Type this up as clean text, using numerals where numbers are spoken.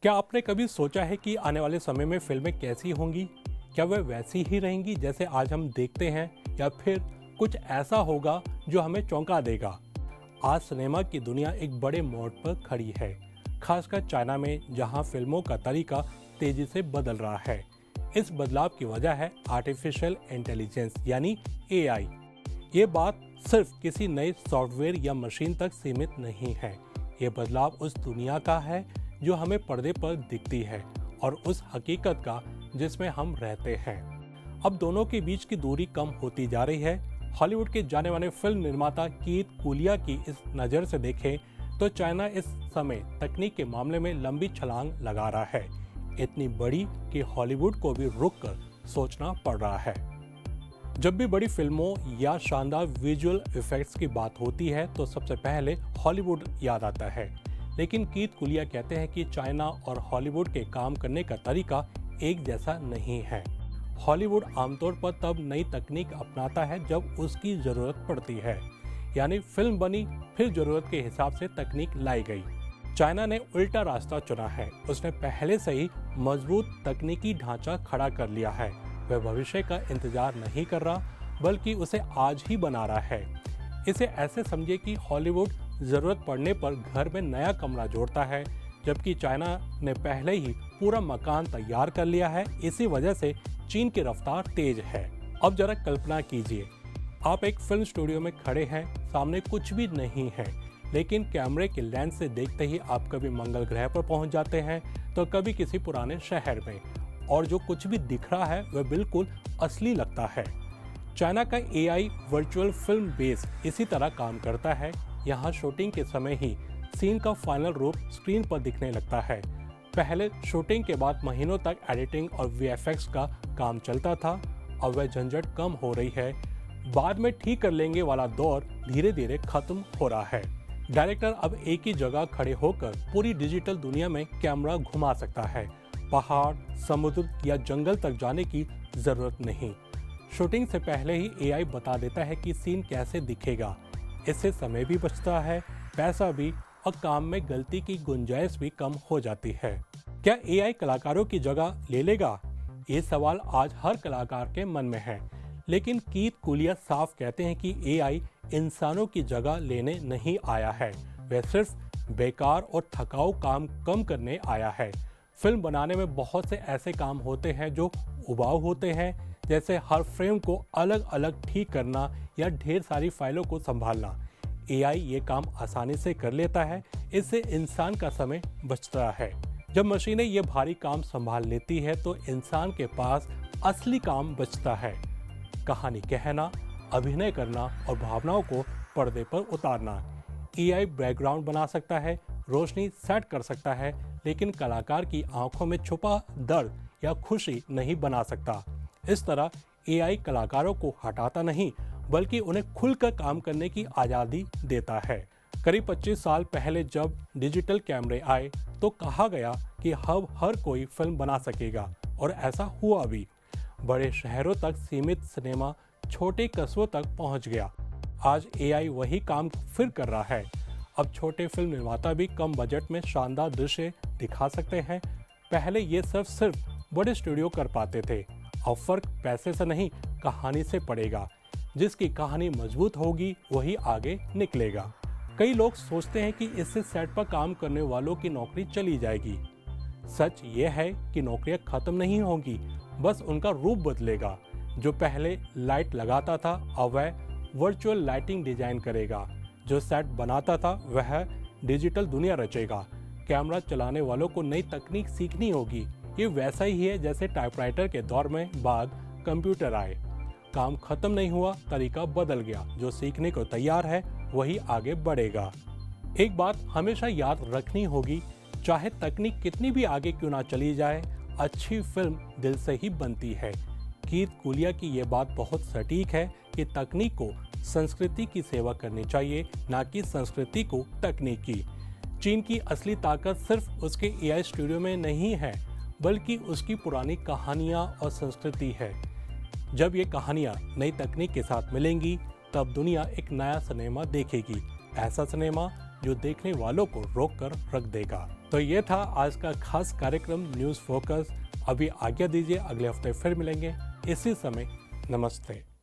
क्या आपने कभी सोचा है कि आने वाले समय में फिल्में कैसी होंगी? क्या वह वैसी ही रहेंगी जैसे आज हम देखते हैं, या फिर कुछ ऐसा होगा जो हमें चौंका देगा? आज सिनेमा की दुनिया एक बड़े मोड़ पर खड़ी है, खासकर चाइना में, जहां फिल्मों का तरीका तेजी से बदल रहा है। इस बदलाव की वजह है आर्टिफिशियल इंटेलिजेंस यानी एआई। ये बात सिर्फ किसी नए सॉफ्टवेयर या मशीन तक सीमित नहीं है। ये बदलाव उस दुनिया का है जो हमें पर्दे पर दिखती है और उस हकीकत का जिसमें हम रहते हैं। अब दोनों के बीच की दूरी कम होती जा रही है। हॉलीवुड के जाने माने फिल्म निर्माता कीथ कूलिया की इस नज़र से देखें तो चाइना इस समय तकनीक के मामले में लंबी छलांग लगा रहा है, इतनी बड़ी कि हॉलीवुड को भी रुक कर सोचना पड़ रहा है। जब भी बड़ी फिल्मों या शानदार विजुअल इफेक्ट्स की बात होती है तो सबसे पहले हॉलीवुड याद आता है, लेकिन कीथ कूलिया कहते हैं कि चाइना और हॉलीवुड के काम करने का तरीका एक जैसा नहीं है। हॉलीवुड आमतौर पर तब नई तकनीक अपनाता है जब उसकी ज़रूरत पड़ती है, यानी फिल्म बनी फिर ज़रूरत के हिसाब से तकनीक लाई गई। चाइना ने उल्टा रास्ता चुना है। उसने पहले से ही मजबूत तकनीकी ढांचा खड़ा कर लिया है। वह भविष्य का इंतजार नहीं कर रहा, बल्कि उसे आज ही बना रहा है। इसे ऐसे समझे कि हॉलीवुड ज़रूरत पड़ने पर घर में नया कमरा जोड़ता है, जबकि चाइना ने पहले ही पूरा मकान तैयार कर लिया है। इसी वजह से चीन की रफ्तार तेज है। अब जरा कल्पना कीजिए, आप एक फिल्म स्टूडियो में खड़े हैं, सामने कुछ भी नहीं है, लेकिन कैमरे के लेंस से देखते ही आप कभी मंगल ग्रह पर पहुंच जाते हैं तो कभी किसी पुराने शहर में, और जो कुछ भी दिख रहा है वह बिल्कुल असली लगता है। चाइना का एआई वर्चुअल फिल्म बेस इसी तरह काम करता है। यहाँ शूटिंग के समय ही सीन का फाइनल रूप स्क्रीन पर दिखने लगता है। पहले शूटिंग के बाद महीनों तक एडिटिंग और वीएफएक्स का काम चलता था। अब वह झंझट कम हो रही है। बाद में ठीक कर लेंगे वाला दौर धीरे धीरे खत्म हो रहा है। डायरेक्टर अब एक ही जगह खड़े होकर पूरी डिजिटल दुनिया में कैमरा घुमा सकता है। पहाड़, समुद्र या जंगल तक जाने की जरूरत नहीं। शूटिंग से पहले ही एआई बता देता है कि सीन कैसे दिखेगा। इससे समय भी बचता है, पैसा भी, और काम में गलती की गुंजाइश भी कम हो जाती है। क्या एआई कलाकारों की जगह ले लेगा? ये सवाल आज हर कलाकार के मन में है, लेकिन कीथ कूलिया साफ कहते हैं कि एआई इंसानों की जगह लेने नहीं आया है। वह सिर्फ बेकार और थकाऊ काम कम करने आया है। फिल्म बनाने में बहुत से ऐसे काम होते हैं जो उबाऊ होते हैं, जैसे हर फ्रेम को अलग अलग ठीक करना या ढेर सारी फाइलों को संभालना। एआई ये काम आसानी से कर लेता है। इससे इंसान का समय बचता है। जब मशीनें ये भारी काम संभाल लेती है तो इंसान के पास असली काम बचता है, कहानी कहना, अभिनय करना और भावनाओं को पर्दे पर उतारना। एआई बैकग्राउंड बना सकता है, रोशनी सेट कर सकता है, लेकिन कलाकार की आंखों में छुपा दर्द या खुशी नहीं बना सकता। इस तरह एआई कलाकारों को हटाता नहीं, बल्कि उन्हें खुलकर काम करने की आज़ादी देता है। करीब 25 साल पहले जब डिजिटल कैमरे आए तो कहा गया कि अब हर कोई फिल्म बना सकेगा, और ऐसा हुआ भी। बड़े शहरों तक सीमित सिनेमा छोटे कस्बों तक पहुंच गया। आज एआई वही काम फिर कर रहा है। अब छोटे फिल्म निर्माता भी कम बजट में शानदार दृश्य दिखा सकते हैं। पहले ये सब सिर्फ बड़े स्टूडियो कर पाते थे। अब फर्क पैसे से नहीं, कहानी से पड़ेगा। जिसकी कहानी मजबूत होगी वही आगे निकलेगा। कई लोग सोचते हैं कि इससे सेट पर काम करने वालों की नौकरी चली जाएगी। सच ये है कि नौकरियां खत्म नहीं होंगी, बस उनका रूप बदलेगा। जो पहले लाइट लगाता था अब वह वर्चुअल लाइटिंग डिजाइन करेगा। जो सेट बनाता था वह डिजिटल दुनिया रचेगा। कैमरा चलाने वालों को नई तकनीक सीखनी होगी। ये वैसा ही है जैसे टाइपराइटर के दौर में बाद कंप्यूटर आए। काम खत्म नहीं हुआ, तरीका बदल गया। जो सीखने को तैयार है वही आगे बढ़ेगा। एक बात हमेशा याद रखनी होगी, चाहे तकनीक कितनी भी आगे क्यों ना चली जाए, अच्छी फिल्म दिल से ही बनती है। कीथ कूलिया की ये बात बहुत सटीक है कि तकनीक को संस्कृति की सेवा करनी चाहिए, ना कि संस्कृति को तकनीक की। चीन की असली ताकत सिर्फ उसके एआई स्टूडियो में नहीं है, बल्कि उसकी पुरानी कहानियाँ और संस्कृति है। जब ये कहानियाँ नई तकनीक के साथ मिलेंगी तब दुनिया एक नया सिनेमा देखेगी। ऐसा सिनेमा जो देखने वालों को रोक कर रख देगा। तो ये था आज का खास कार्यक्रम न्यूज़ फोकस। अभी आज्ञा दीजिए, अगले हफ्ते फिर मिलेंगे इसी समय। नमस्ते।